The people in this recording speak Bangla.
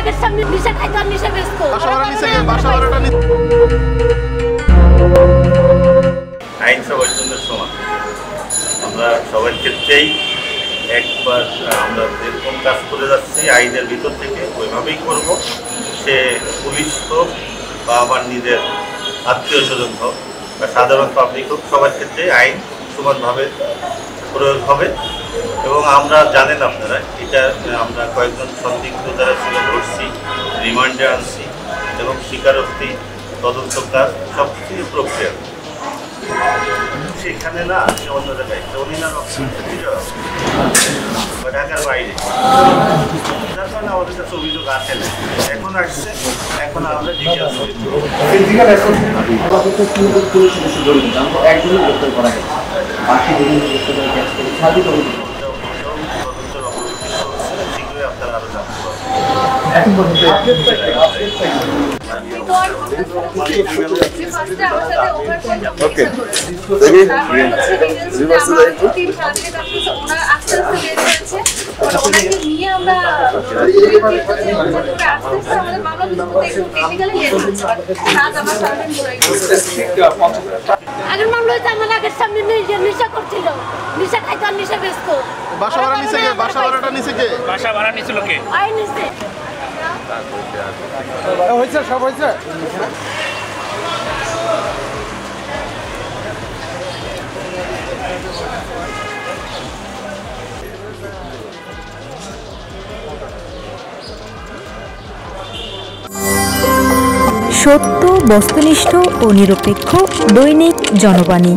আগের সামনে নিশা খাইতো আর নিশা বেচতো। আইন সবার জন্য সমান। আমরা সবার ক্ষেত্রেই একবার আমরা যেরকম কাজ করে যাচ্ছি আইনের ভিতর থেকে ওইভাবেই করব। সে পুলিশ হোক বা আমার নিজের আত্মীয় স্বজন হোক বা সাধারণ পাবলিক হোক, সবার ক্ষেত্রে আইন সমানভাবে প্রয়োগ হবে। এবং আমরা জানেন আপনারা, এটা আমরা কয়েকজন সন্দিগ্ধ যারা ছিল ধরছি, রিমান্ডে আনছি এবং স্বীকারোক্তি, তদন্ত কাজ সব কিছুই প্রক্রিয়া। সেখানে না, সে অন্য জায়গায় ঢাকার বাইরে, যার কারণে আমাদের কাছে অভিযোগ আসে না। এখন আসছে, এখন আমরা ডিটেলস শীঘ্রই আপনারা আরো জানতে আগের মামলা হয়েছে আমার আগের সামনে নেশা করছিল, নেশা খাইতো আর নেশা বেচতো। বাসা ভাড়া নিছে কে? বাসা ভাড়াটা নিছে কে? বাসা ভাড়া নিছিল কে? আই নিছে। হয়েছে, সব হয়েছে। সত্য, বস্তুনিষ্ঠ ও নিরপেক্ষ দৈনিক জনবাণী।